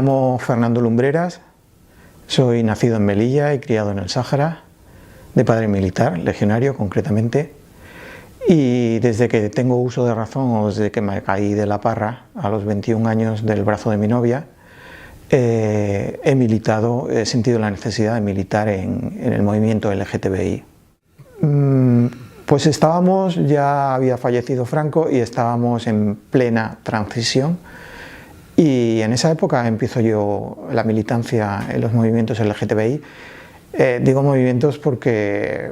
llamo Fernando Lumbreras, soy nacido en Melilla y criado en el Sáhara, de padre militar, legionario concretamente, y desde que tengo uso de razón o desde que me caí de la parra a los 21 años del brazo de mi novia, he militado, he sentido la necesidad de militar en el movimiento LGTBI. Pues ya había fallecido Franco y estábamos en plena transición, y en esa época empiezo yo la militancia en los movimientos LGTBI. Digo movimientos porque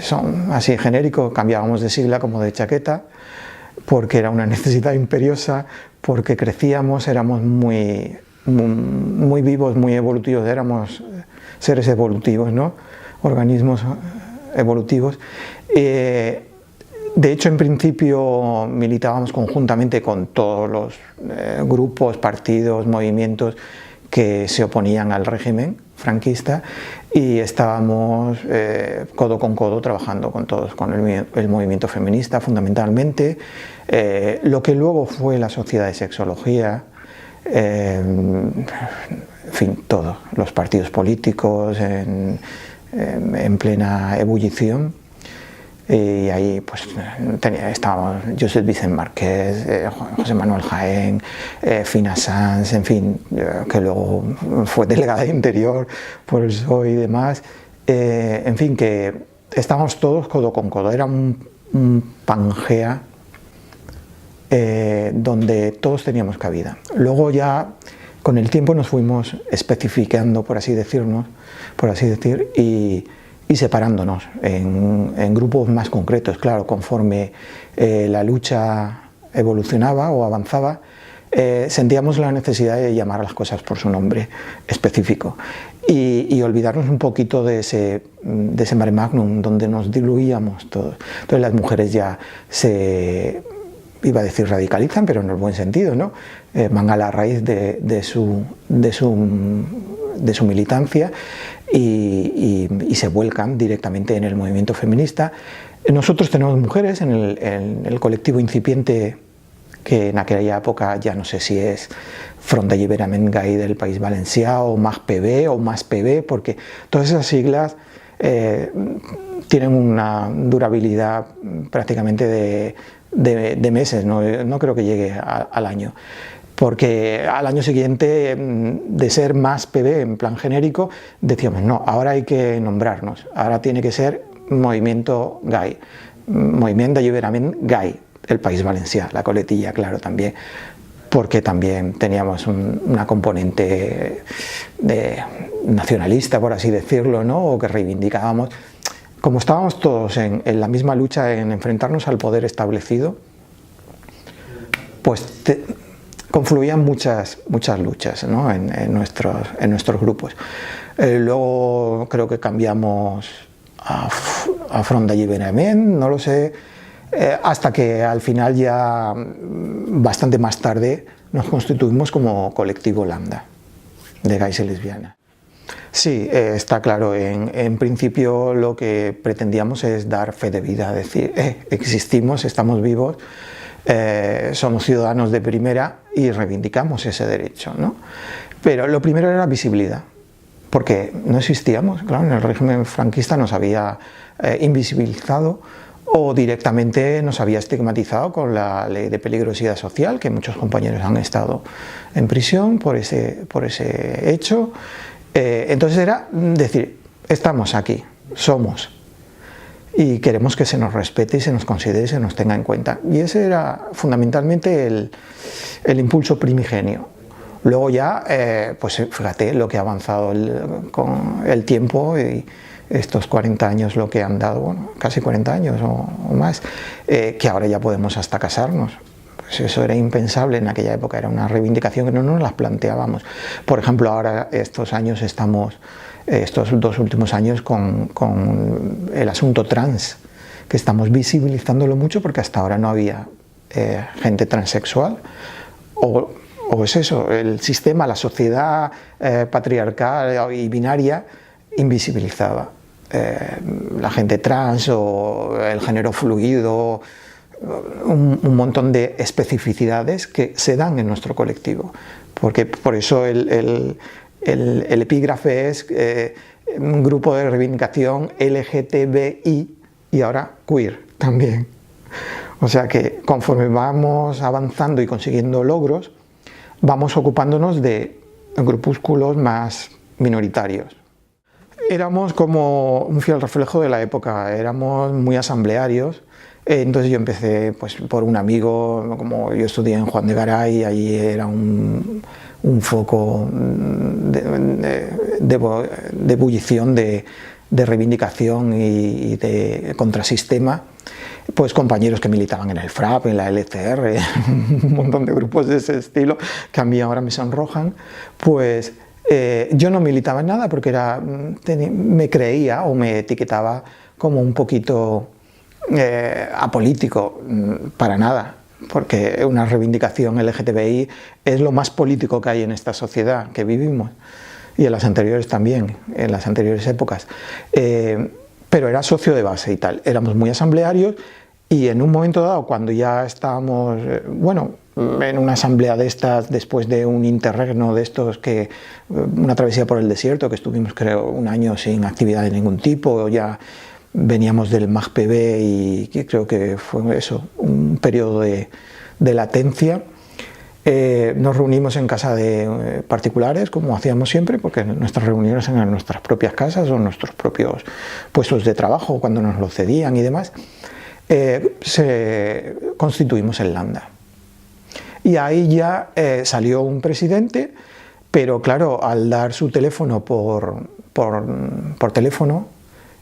son así genéricos, cambiábamos de sigla como de chaqueta, porque era una necesidad imperiosa, porque crecíamos, éramos muy vivos, muy evolutivos, éramos seres evolutivos, ¿no? Organismos evolutivos. De hecho, en principio militábamos conjuntamente con todos los grupos, partidos, movimientos que se oponían al régimen franquista, y estábamos codo con codo trabajando con todos, con el movimiento feminista fundamentalmente, lo que luego fue la Sociedad de Sexología, en fin, todos los partidos políticos en plena ebullición. Y ahí pues estábamos Josep Vicent Márquez, José Manuel Jaén, Fina Sanz, en fin, que luego fue delegada de Interior por el PSOE y demás. En fin, que estábamos todos codo con codo, era un Pangea donde todos teníamos cabida. Luego ya con el tiempo nos fuimos especificando, por así decir, y separándonos en grupos más concretos. Claro, conforme la lucha evolucionaba o avanzaba, sentíamos la necesidad de llamar a las cosas por su nombre específico y olvidarnos un poquito de ese mare magnum donde nos diluíamos todos. Entonces las mujeres ya iba a decir radicalizan, pero en el buen sentido, ¿no? Van a la raíz de su militancia y se vuelcan directamente en el movimiento feminista. Nosotros tenemos mujeres en el colectivo incipiente, que en aquella época ya no sé si es Front d'Alliberament Gai del País Valencià o MAGPB o MASPB, porque todas esas siglas tienen una durabilidad prácticamente de meses, no creo que llegue al año. Porque al año siguiente, de ser más PB en plan genérico, decíamos, no, ahora hay que nombrarnos, ahora tiene que ser Movimiento GAI, Movimiento d'Alliberament Gai, el País Valencià, la coletilla, claro, también, porque también teníamos una componente nacionalista, por así decirlo, ¿no? O que reivindicábamos. Como estábamos todos en la misma lucha, en enfrentarnos al poder establecido, pues confluían muchas luchas, ¿no? en nuestros grupos. Luego creo que cambiamos a Front d'Alliberament, no lo sé, hasta que al final ya bastante más tarde nos constituimos como colectivo Lambda de gays y lesbianas. Sí, está claro, en principio lo que pretendíamos es dar fe de vida, decir, existimos, estamos vivos, somos ciudadanos de primera y reivindicamos ese derecho, ¿no? Pero lo primero era la visibilidad, porque no existíamos, claro, en el régimen franquista nos había invisibilizado o directamente nos había estigmatizado con la ley de peligrosidad social, que muchos compañeros han estado en prisión por ese hecho. Entonces era decir, estamos aquí, somos, y queremos que se nos respete y se nos considere y se nos tenga en cuenta. Y ese era fundamentalmente el impulso primigenio. Luego ya, pues fíjate lo que ha avanzado con el tiempo y estos 40 años lo que han dado, bueno, casi 40 años o más, que ahora ya podemos hasta casarnos. Pues eso era impensable en aquella época, era una reivindicación que no nos las planteábamos. Por ejemplo, ahora estos 2 últimos años con el asunto trans, que estamos visibilizándolo mucho porque hasta ahora no había gente transexual, o es eso, el sistema, la sociedad patriarcal y binaria invisibilizaba la gente trans o el género fluido, un montón de especificidades que se dan en nuestro colectivo, porque por eso el epígrafe es un grupo de reivindicación LGTBI y ahora queer también. O sea que conforme vamos avanzando y consiguiendo logros, vamos ocupándonos de grupúsculos más minoritarios. Éramos como un fiel reflejo de la época, éramos muy asamblearios. Entonces yo empecé pues, por un amigo, como yo estudié en Juan de Garay, y allí era un foco de ebullición, de reivindicación y de contrasistema. Pues compañeros que militaban en el FRAP, en la LCR, un montón de grupos de ese estilo que a mí ahora me sonrojan. Pues yo no militaba en nada porque me creía o me etiquetaba como un poquito apolítico, para nada, porque una reivindicación LGTBI es lo más político que hay en esta sociedad que vivimos, y en las anteriores también, en las anteriores épocas. Pero era socio de base y tal, éramos muy asamblearios, y en un momento dado, cuando ya estábamos, en una asamblea de estas, después de un interregno de estos, una travesía por el desierto, que estuvimos creo un año sin actividad de ningún tipo, ya veníamos del MAGPB y creo que fue eso, un periodo de latencia. Nos reunimos en casa de particulares, como hacíamos siempre, porque nuestras reuniones eran en nuestras propias casas o en nuestros propios puestos de trabajo, cuando nos lo cedían y demás. Constituimos el Landa. Y ahí ya salió un presidente, pero claro, al dar su teléfono por teléfono,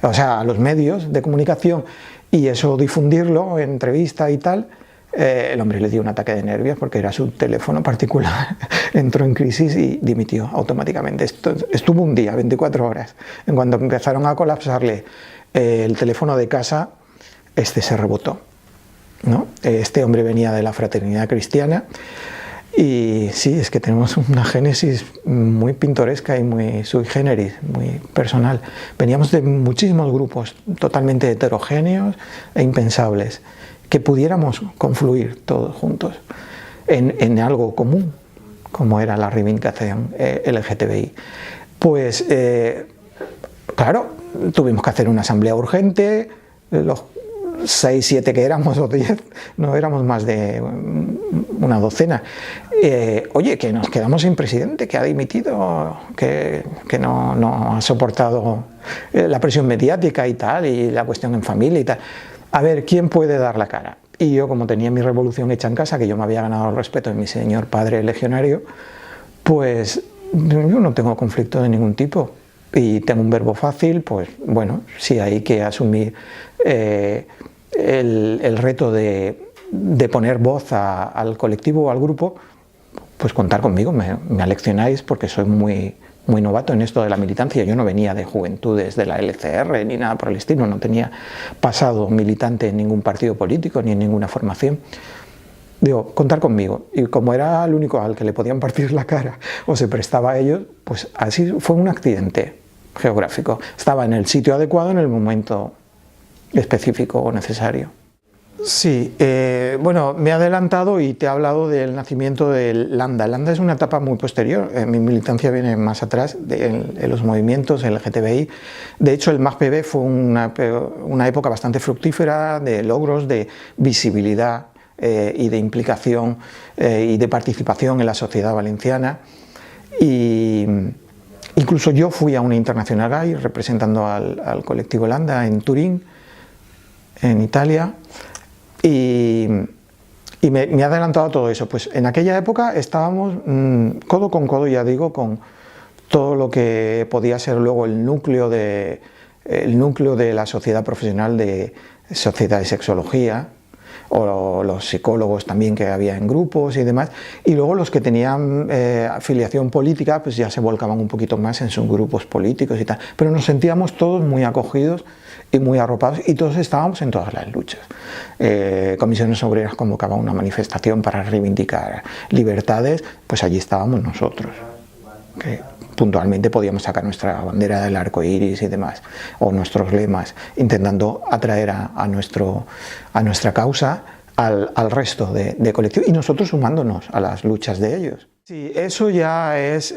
o sea, a los medios de comunicación, y eso difundirlo en entrevista y tal, el hombre le dio un ataque de nervios porque era su teléfono particular, entró en crisis y dimitió automáticamente. Estuvo un día, 24 horas, en cuanto empezaron a colapsarle el teléfono de casa, se rebotó, ¿no? Este hombre venía de la fraternidad cristiana. Y sí, es que tenemos una génesis muy pintoresca y muy sui generis, muy personal. Veníamos de muchísimos grupos totalmente heterogéneos e impensables, que pudiéramos confluir todos juntos en algo común, como era la reivindicación LGTBI. Pues, claro, tuvimos que hacer una asamblea urgente, los 6, 7 que éramos, o 10, no éramos más de una docena. Oye, que nos quedamos sin presidente, que ha dimitido, que no ha soportado la presión mediática y tal, y la cuestión en familia y tal. A ver, ¿quién puede dar la cara? Y yo, como tenía mi revolución hecha en casa, que yo me había ganado el respeto de mi señor padre legionario, pues yo no tengo conflicto de ningún tipo. Y tengo un verbo fácil, pues bueno, si hay que asumir el reto de poner voz al colectivo o al grupo, pues contar conmigo, me aleccionáis, porque soy muy novato en esto de la militancia. Yo no venía de juventudes de la LCR ni nada por el estilo, no tenía pasado militante en ningún partido político ni en ninguna formación. Digo, contar conmigo, y como era el único al que le podían partir la cara o se prestaba a ellos, pues así fue un accidente geográfico. Estaba en el sitio adecuado en el momento específico o necesario. Sí, bueno, me he adelantado y te he hablado del nacimiento del Landa. El Landa es una etapa muy posterior, mi militancia viene más atrás en los movimientos LGTBI. De hecho, el MAGPB fue una época bastante fructífera de logros, de visibilidad y de implicación y de participación en la sociedad valenciana. Y incluso yo fui a una Internacional Gay representando al colectivo Landa en Turín, en Italia. Y me he adelantado a todo eso. Pues en aquella época estábamos codo con codo, ya digo, con todo lo que podía ser luego el núcleo de la sociedad profesional de sociedad de sexología, o los psicólogos también que había en grupos y demás, y luego los que tenían afiliación política pues ya se volcaban un poquito más en sus grupos políticos y tal, pero nos sentíamos todos muy acogidos y muy arropados, y todos estábamos en todas las luchas. Comisiones Obreras convocaba una manifestación para reivindicar libertades, pues allí estábamos nosotros, que puntualmente podíamos sacar nuestra bandera del arco iris y demás, o nuestros lemas, intentando atraer a nuestra causa al resto de colectivos, y nosotros sumándonos a las luchas de ellos. Sí, eso ya es,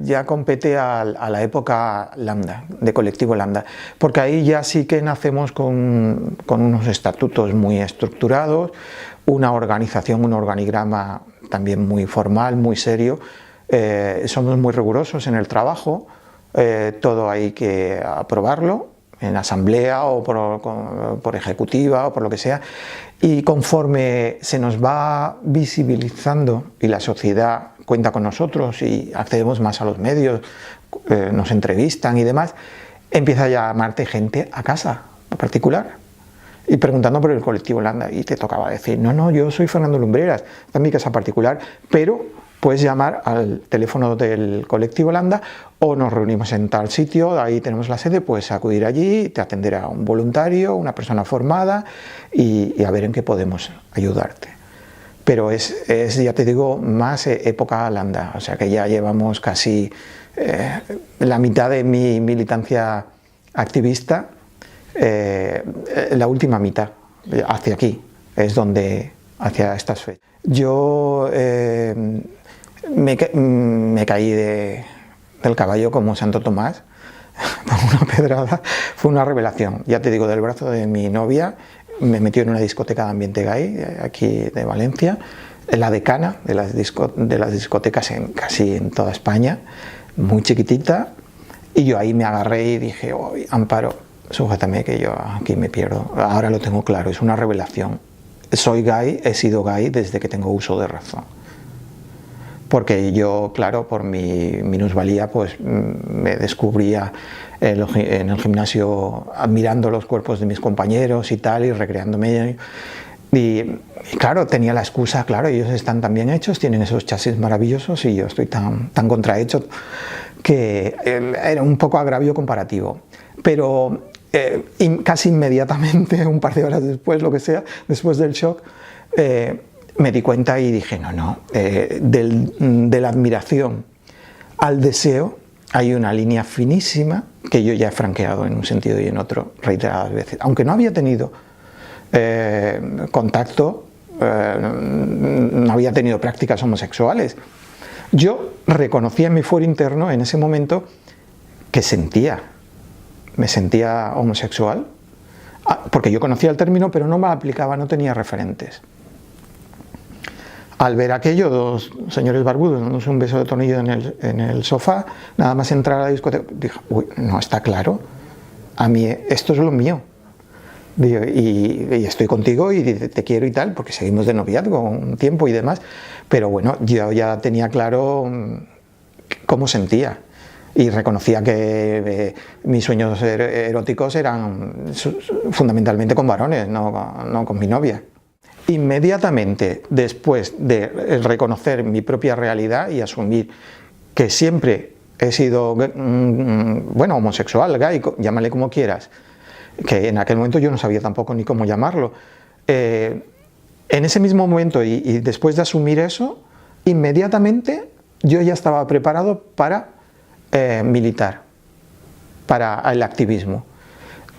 ya compete a la época Lambda, de colectivo Lambda, porque ahí ya sí que nacemos con unos estatutos muy estructurados, una organización, un organigrama también muy formal, muy serio, somos muy rigurosos en el trabajo, todo hay que aprobarlo en asamblea o por ejecutiva o por lo que sea, y conforme se nos va visibilizando y la sociedad cuenta con nosotros y accedemos más a los medios, nos entrevistan y demás, empieza a llamarte gente a casa, a particular, y preguntando por el colectivo Lambda, y te tocaba decir, no, yo soy Fernando Lumbreras, está en mi casa particular, pero puedes llamar al teléfono del colectivo Lambda o nos reunimos en tal sitio, ahí tenemos la sede, puedes acudir allí, te atenderá un voluntario, una persona formada y a ver en qué podemos ayudarte. Pero es, ya te digo, más época Lambda, o sea que ya llevamos casi la mitad de mi militancia activista, la última mitad, hacia aquí, es donde, hacia estas fechas. Yo me caí del caballo como Santo Tomás, por una pedrada, fue una revelación, ya te digo, del brazo de mi novia. Me metió en una discoteca de ambiente gay, aquí de Valencia, la decana de las discotecas casi en toda España, muy chiquitita, y yo ahí me agarré y dije, oh, Amparo, sujétame que yo aquí me pierdo, ahora lo tengo claro, es una revelación, soy gay, he sido gay desde que tengo uso de razón. Porque yo, claro, por mi minusvalía, pues me descubría en el gimnasio admirando los cuerpos de mis compañeros y tal, y recreándome. Y claro, tenía la excusa, claro, ellos están tan bien hechos, tienen esos chasis maravillosos y yo estoy tan contrahecho, que era un poco agravio comparativo. Pero casi inmediatamente, un par de horas después, lo que sea, después del shock, me di cuenta y dije, no, de la admiración al deseo hay una línea finísima que yo ya he franqueado en un sentido y en otro reiteradas veces. Aunque no había tenido contacto, no había tenido prácticas homosexuales, yo reconocía en mi fuero interno en ese momento que me sentía homosexual, porque yo conocía el término pero no me aplicaba, no tenía referentes. Al ver aquello, dos señores barbudos dándose un beso de tornillo en el sofá, nada más entrar a la discoteca, dije, uy, no está claro, a mí esto es lo mío. Y estoy contigo y te quiero y tal, porque seguimos de noviazgo un tiempo y demás, pero bueno, yo ya tenía claro cómo sentía y reconocía que mis sueños eróticos eran fundamentalmente con varones, no con mi novia. Inmediatamente después de reconocer mi propia realidad y asumir que siempre he sido, bueno, homosexual, gay, llámale como quieras, que en aquel momento yo no sabía tampoco ni cómo llamarlo, en ese mismo momento y después de asumir eso, inmediatamente yo ya estaba preparado para militar, para el activismo.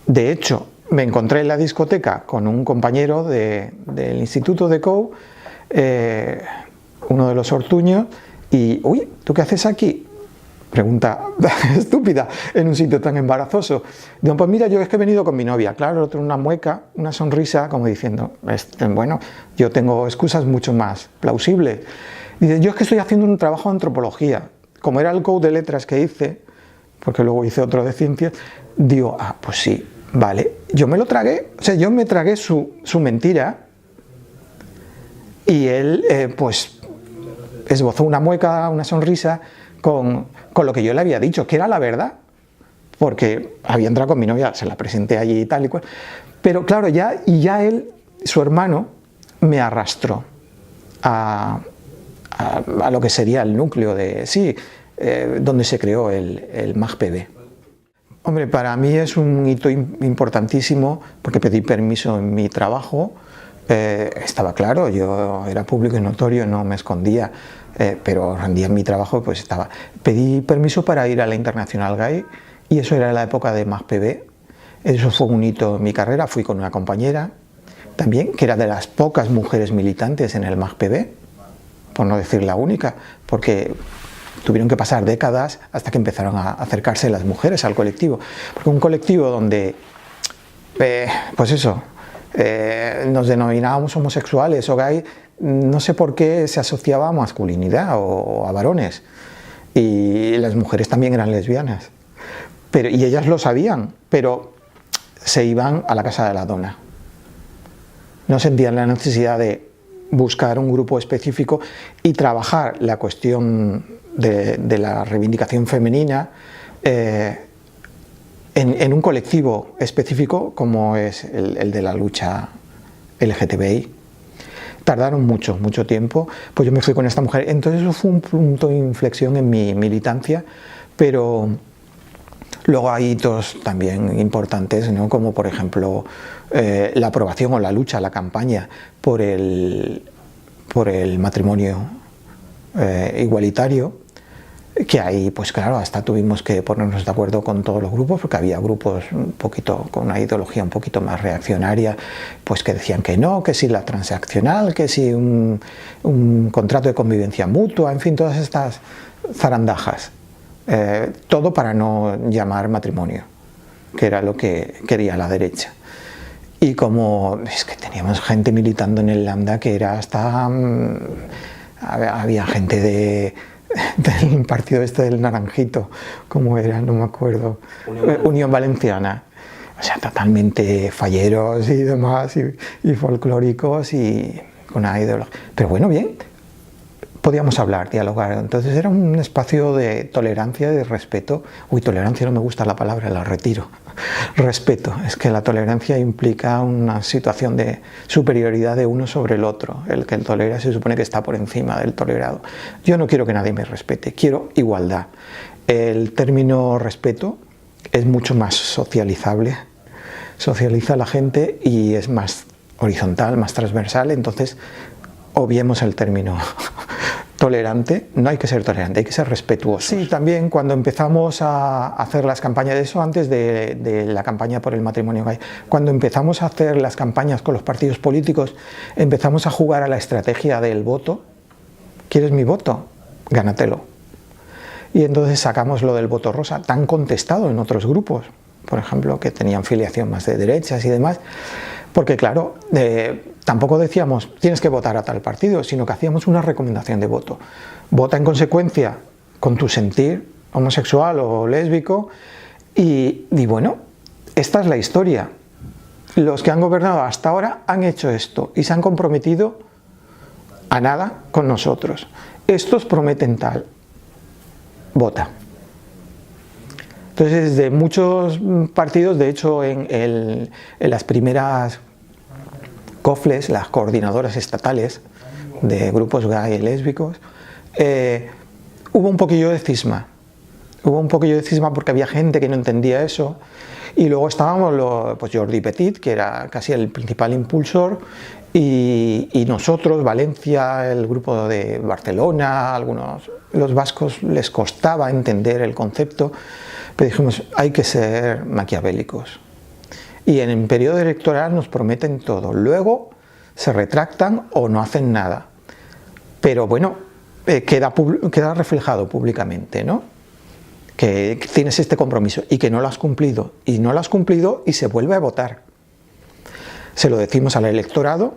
De hecho, me encontré en la discoteca con un compañero del instituto de COU, uno de los Ortuños, y, uy, ¿tú qué haces aquí? Pregunta estúpida en un sitio tan embarazoso. Digo, pues mira, yo es que he venido con mi novia. Claro, el otro una mueca, una sonrisa, como diciendo, bueno, yo tengo excusas mucho más plausibles. Dice, yo es que estoy haciendo un trabajo de antropología. Como era el COU de letras que hice, porque luego hice otro de ciencias, digo, pues sí. Vale, yo me lo tragué, o sea, yo me tragué su mentira y él pues esbozó una mueca, una sonrisa con lo que yo le había dicho, que era la verdad, porque había entrado con mi novia, se la presenté allí y tal y cual, pero claro, ya él, su hermano, me arrastró a lo que sería el núcleo de, sí, donde se creó el MAGPB. Hombre, para mí es un hito importantísimo porque pedí permiso en mi trabajo, estaba claro, yo era público y notorio, no me escondía, pero rendía en mi trabajo, pues estaba. Pedí permiso para ir a la Internacional Gay y eso era la época de MAGPB, eso fue un hito en mi carrera, fui con una compañera también, que era de las pocas mujeres militantes en el MAGPB, por no decir la única, porque tuvieron que pasar décadas hasta que empezaron a acercarse las mujeres al colectivo. Porque un colectivo donde, pues eso, nos denominábamos homosexuales o gay, no sé por qué se asociaba a masculinidad o a varones. Y las mujeres también eran lesbianas. Y ellas lo sabían, pero se iban a la casa de la dona. No sentían la necesidad de buscar un grupo específico y trabajar la cuestión de la reivindicación femenina en un colectivo específico como es el de la lucha LGTBI. Tardaron mucho tiempo, pues yo me fui con esta mujer, entonces eso fue un punto de inflexión en mi militancia, pero luego hay hitos también importantes, ¿no? Como por ejemplo la aprobación o la lucha, la campaña por el matrimonio igualitario, que ahí pues claro, hasta tuvimos que ponernos de acuerdo con todos los grupos, porque había grupos un poquito con una ideología un poquito más reaccionaria, pues que decían que no, que si la transaccional, que si un contrato de convivencia mutua, en fin, todas estas zarandajas. Todo para no llamar matrimonio, que era lo que quería la derecha. Y como es que teníamos gente militando en el Lambda que era hasta... había gente del partido este del Naranjito, ¿cómo era? No me acuerdo. Unión Valenciana. O sea, totalmente falleros y demás, y folclóricos y con una ideología. Pero bueno, bien, podíamos hablar, dialogar. Entonces era un espacio de tolerancia y de respeto. Uy, tolerancia no me gusta la palabra, la retiro. Respeto, es que la tolerancia implica una situación de superioridad de uno sobre el otro. El que tolera se supone que está por encima del tolerado. Yo no quiero que nadie me respete, quiero igualdad. El término respeto es mucho más socializable, socializa a la gente y es más horizontal, más transversal, entonces obviemos el término tolerante. No hay que ser tolerante, hay que ser respetuoso. Sí, también cuando empezamos a hacer las campañas de eso, antes de la campaña por el matrimonio gay, cuando empezamos a hacer las campañas con los partidos políticos, empezamos a jugar a la estrategia del voto. ¿Quieres mi voto? Gánatelo. Y entonces sacamos lo del voto rosa, tan contestado en otros grupos, por ejemplo, que tenían filiación más de derechas y demás, porque claro, tampoco decíamos tienes que votar a tal partido, sino que hacíamos una recomendación de voto. Vota en consecuencia con tu sentir homosexual o lésbico y bueno, esta es la historia. Los que han gobernado hasta ahora han hecho esto y se han comprometido a nada con nosotros. Estos prometen tal. Vota. Entonces, de muchos partidos, de hecho, en las primeras COFLES, las coordinadoras estatales de grupos gay y lésbicos, hubo un poquillo de cisma. Hubo un poquillo de cisma porque había gente que no entendía eso. Y luego estábamos pues Jordi Petit, que era casi el principal impulsor, y nosotros, Valencia, el grupo de Barcelona, los vascos les costaba entender el concepto, pero dijimos, hay que ser maquiavélicos. Y en el periodo electoral nos prometen todo, luego se retractan o no hacen nada. Pero bueno, queda reflejado públicamente, ¿no? Que tienes este compromiso y que no lo has cumplido, y no lo has cumplido y se vuelve a votar. Se lo decimos al electorado,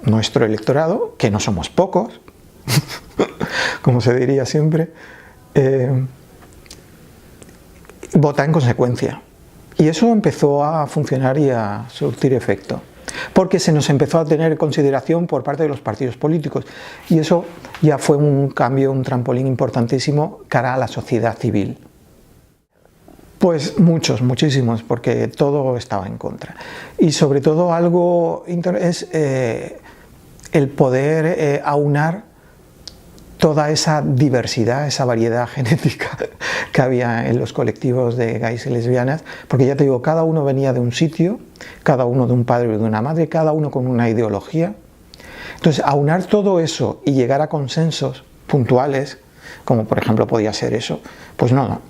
nuestro electorado, que no somos pocos, como se diría siempre, vota en consecuencia. Y eso empezó a funcionar y a surtir efecto, porque se nos empezó a tener consideración por parte de los partidos políticos, y eso ya fue un cambio, un trampolín importantísimo cara a la sociedad civil. Pues muchísimos, porque todo estaba en contra. Y sobre todo algo es el poder aunar toda esa diversidad, esa variedad genética que había en los colectivos de gays y lesbianas, porque ya te digo, cada uno venía de un sitio, cada uno de un padre y de una madre, cada uno con una ideología. Entonces, aunar todo eso y llegar a consensos puntuales, como por ejemplo podía ser eso, pues no,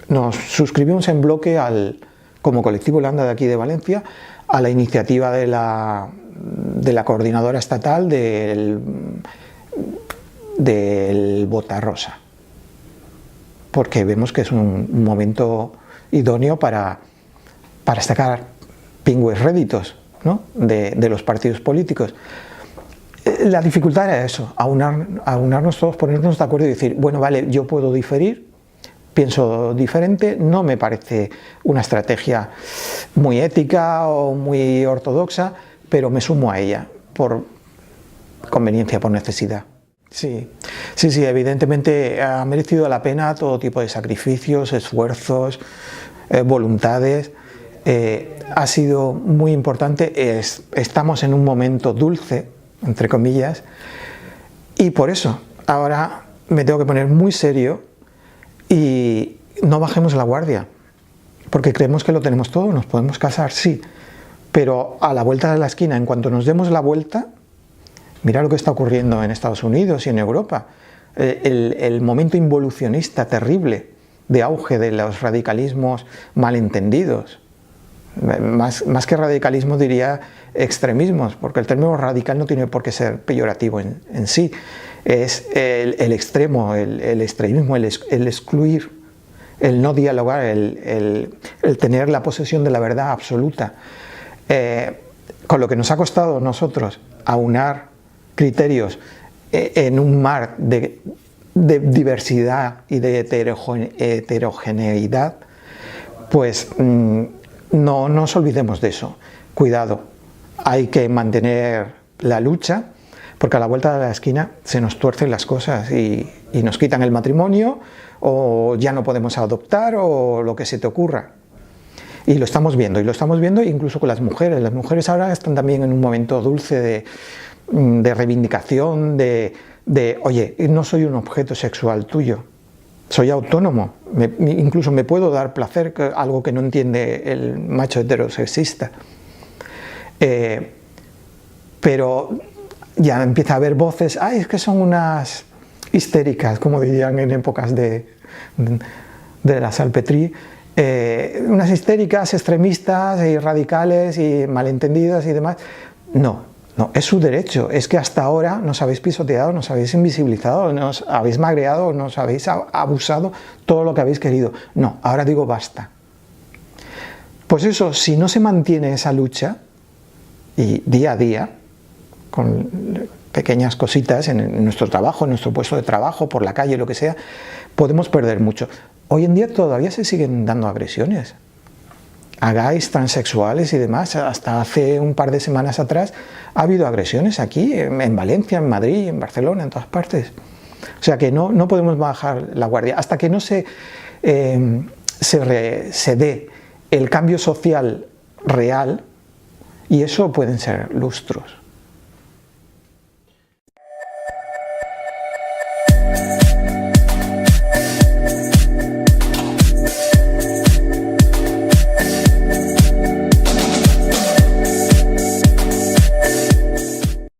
nos suscribimos en bloque como colectivo Lambda de aquí de Valencia a la iniciativa de la coordinadora estatal del Botarrosa, porque vemos que es un momento idóneo para sacar pingües réditos, ¿no?, de los partidos políticos. La dificultad era eso, aunarnos todos, ponernos de acuerdo y decir, bueno, vale, yo puedo diferir, pienso diferente, no me parece una estrategia muy ética o muy ortodoxa, pero me sumo a ella por conveniencia, por necesidad. Sí, evidentemente ha merecido la pena todo tipo de sacrificios, esfuerzos, voluntades. Ha sido muy importante, estamos en un momento dulce, entre comillas, y por eso ahora me tengo que poner muy serio y no bajemos la guardia, porque creemos que lo tenemos todo, nos podemos casar, sí, pero a la vuelta de la esquina, en cuanto nos demos la vuelta, mira lo que está ocurriendo en Estados Unidos y en Europa, el momento involucionista terrible de auge de los radicalismos malentendidos. Más que radicalismo diría extremismos, porque el término radical no tiene por qué ser peyorativo en sí, es el extremo, el extremismo, el excluir, el no dialogar, el tener la posesión de la verdad absoluta, con lo que nos ha costado a nosotros aunar criterios en un mar de diversidad y de heterogeneidad, pues no nos olvidemos de eso. Cuidado, hay que mantener la lucha, porque a la vuelta de la esquina se nos tuercen las cosas y nos quitan el matrimonio, o ya no podemos adoptar, o lo que se te ocurra. Y lo estamos viendo incluso con las mujeres. Las mujeres ahora están también en un momento dulce de reivindicación, oye, no soy un objeto sexual tuyo, soy autónomo, incluso me puedo dar placer, algo que no entiende el macho heterosexista. Pero ya empieza a haber voces, es que son unas histéricas, como dirían en épocas de la Salpetri, unas histéricas, extremistas y radicales y malentendidas y demás. No, es su derecho, es que hasta ahora nos habéis pisoteado, nos habéis invisibilizado, nos habéis magreado, nos habéis abusado todo lo que habéis querido. No, ahora digo basta. Pues eso, si no se mantiene esa lucha, y día a día, con pequeñas cositas en nuestro trabajo, en nuestro puesto de trabajo, por la calle, lo que sea, podemos perder mucho. Hoy en día todavía se siguen dando agresiones a gays, transexuales y demás. Hasta hace un par de semanas atrás ha habido agresiones aquí, en Valencia, en Madrid, en Barcelona, en todas partes. O sea que no podemos bajar la guardia hasta que no se dé el cambio social real, y eso pueden ser lustros.